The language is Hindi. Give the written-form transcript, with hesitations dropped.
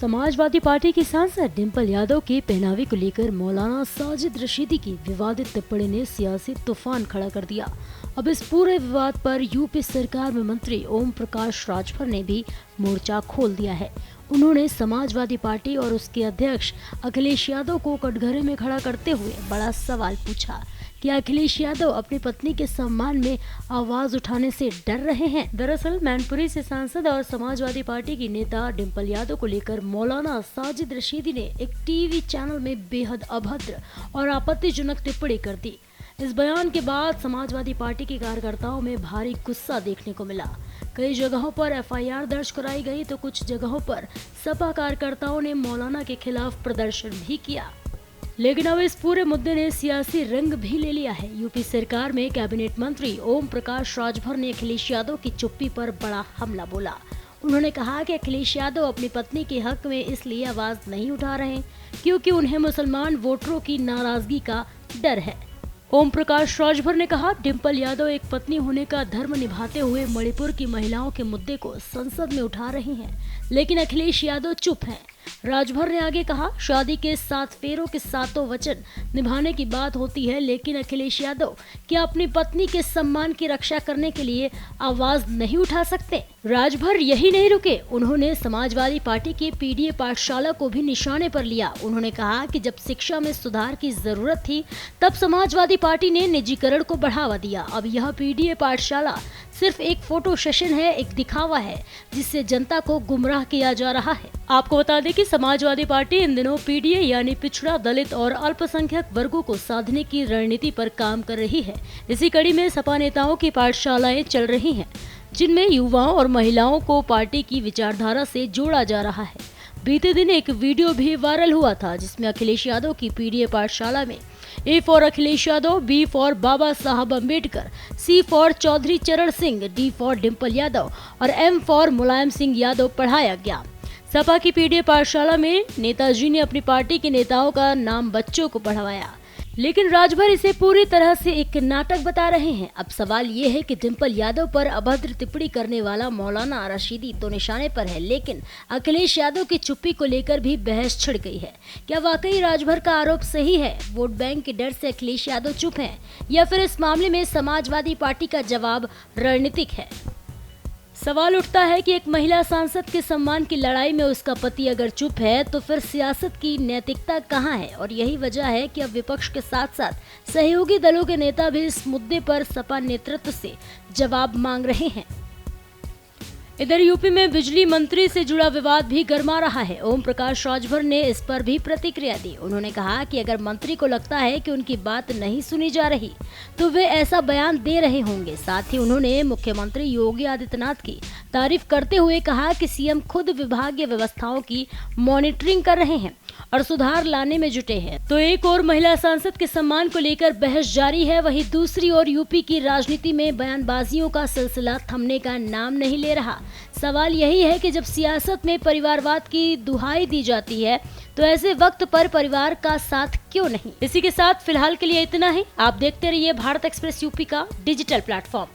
समाजवादी पार्टी की सांसद डिंपल यादव के पहनावे को लेकर मौलाना साजिद रशीदी की विवादित टिप्पणी ने सियासी तूफान खड़ा कर दिया। अब इस पूरे विवाद पर यूपी सरकार में मंत्री ओम प्रकाश राजभर ने भी मोर्चा खोल दिया है। उन्होंने समाजवादी पार्टी और उसके अध्यक्ष अखिलेश यादव को कटघरे में खड़ा करते हुए बड़ा सवाल पूछा कि अखिलेश यादव अपनी पत्नी के सम्मान में आवाज उठाने से डर रहे हैं। दरअसल मैनपुरी से सांसद और समाजवादी पार्टी की नेता डिंपल यादव को लेकर मौलाना साजिद रशीदी ने एक टीवी चैनल में बेहद अभद्र और आपत्तिजनक टिप्पणी कर दी। इस बयान के बाद समाजवादी पार्टी के कार्यकर्ताओं में भारी गुस्सा देखने को मिला। कई जगहों पर एफआईआर दर्ज कराई गई तो कुछ जगहों पर सपा कार्यकर्ताओं ने मौलाना के खिलाफ प्रदर्शन भी किया। लेकिन अब इस पूरे मुद्दे ने सियासी रंग भी ले लिया है। यूपी सरकार में कैबिनेट मंत्री ओम प्रकाश राजभर ने अखिलेश यादव की चुप्पी पर बड़ा हमला बोला। उन्होंने कहा कि अखिलेश यादव अपनी पत्नी के हक में इसलिए आवाज नहीं उठा रहे क्योंकि उन्हें मुसलमान वोटरों की नाराजगी का डर है। ओम प्रकाश राजभर ने कहा, डिंपल यादव एक पत्नी होने का धर्म निभाते हुए मणिपुर की महिलाओं के मुद्दे को संसद में उठा रही हैं, लेकिन अखिलेश यादव चुप हैं। राजभर ने आगे कहा, शादी के 7 फेरों के 7 वचन निभाने की बात होती है, लेकिन अखिलेश यादव क्या अपनी पत्नी के सम्मान की रक्षा करने के लिए आवाज नहीं उठा सकते? राजभर यही नहीं रुके, उन्होंने समाजवादी पार्टी के पीडीए पाठशाला को भी निशाने पर लिया। उन्होंने कहा कि जब शिक्षा में सुधार की जरूरत थी तब समाजवादी पार्टी ने निजीकरण को बढ़ावा दिया। अब यह पीडीए पाठशाला सिर्फ एक फोटो सेशन है, एक दिखावा है जिससे जनता को गुमराह किया जा रहा है। आपको बता दें कि समाजवादी पार्टी इन दिनों पीडीए यानी पिछड़ा, दलित और अल्पसंख्यक वर्गों को साधने की रणनीति पर काम कर रही है। इसी कड़ी में सपा नेताओं की पाठशालाएं चल रही हैं, जिनमें युवाओं और महिलाओं को पार्टी की विचारधारा से जोड़ा जा रहा है। बीते दिन एक वीडियो भी वायरल हुआ था जिसमें अखिलेश यादव की पीडीए पाठशाला में A for Akhilesh Yadav, B for Baba Saheb Ambedkar, C for Chaudhary Charan Singh, D for Dimple Yadav और एम फॉर मुलायम सिंह यादव पढ़ाया गया। सपा की पीडीए पाठशाला में नेताजी ने अपनी पार्टी के नेताओं का नाम बच्चों को पढ़वाया, लेकिन राजभर इसे पूरी तरह से एक नाटक बता रहे हैं। अब सवाल ये है कि डिंपल यादव पर अभद्र टिप्पणी करने वाला मौलाना रशीदी तो निशाने पर है, लेकिन अखिलेश यादव की चुप्पी को लेकर भी बहस छिड़ गई है। क्या वाकई राजभर का आरोप सही है? वोट बैंक के डर से अखिलेश यादव चुप हैं, या फिर इस मामले में समाजवादी पार्टी का जवाब रणनीतिक है? सवाल उठता है कि एक महिला सांसद के सम्मान की लड़ाई में उसका पति अगर चुप है तो फिर सियासत की नैतिकता कहाँ है? और यही वजह है कि अब विपक्ष के साथ साथ सहयोगी दलों के नेता भी इस मुद्दे पर सपा नेतृत्व से जवाब मांग रहे हैं। इधर यूपी में बिजली मंत्री से जुड़ा विवाद भी गर्मा रहा है। ओम प्रकाश राजभर ने इस पर भी प्रतिक्रिया दी। उन्होंने कहा कि अगर मंत्री को लगता है कि उनकी बात नहीं सुनी जा रही तो वे ऐसा बयान दे रहे होंगे। साथ ही उन्होंने मुख्यमंत्री योगी आदित्यनाथ की तारीफ करते हुए कहा कि सीएम खुद विभागीय व्यवस्थाओं की मॉनिटरिंग कर रहे हैं और सुधार लाने में जुटे हैं। तो एक और महिला सांसद के सम्मान को लेकर बहस जारी है, वहीं दूसरी ओर यूपी की राजनीति में बयानबाजियों का सिलसिला थमने का नाम नहीं ले रहा। सवाल यही है कि जब सियासत में परिवारवाद की दुहाई दी जाती है तो ऐसे वक्त पर परिवार का साथ क्यों नहीं? इसी के साथ फिलहाल के लिए इतना ही। आप देखते रहिए भारत एक्सप्रेस यूपी का डिजिटल प्लेटफॉर्म।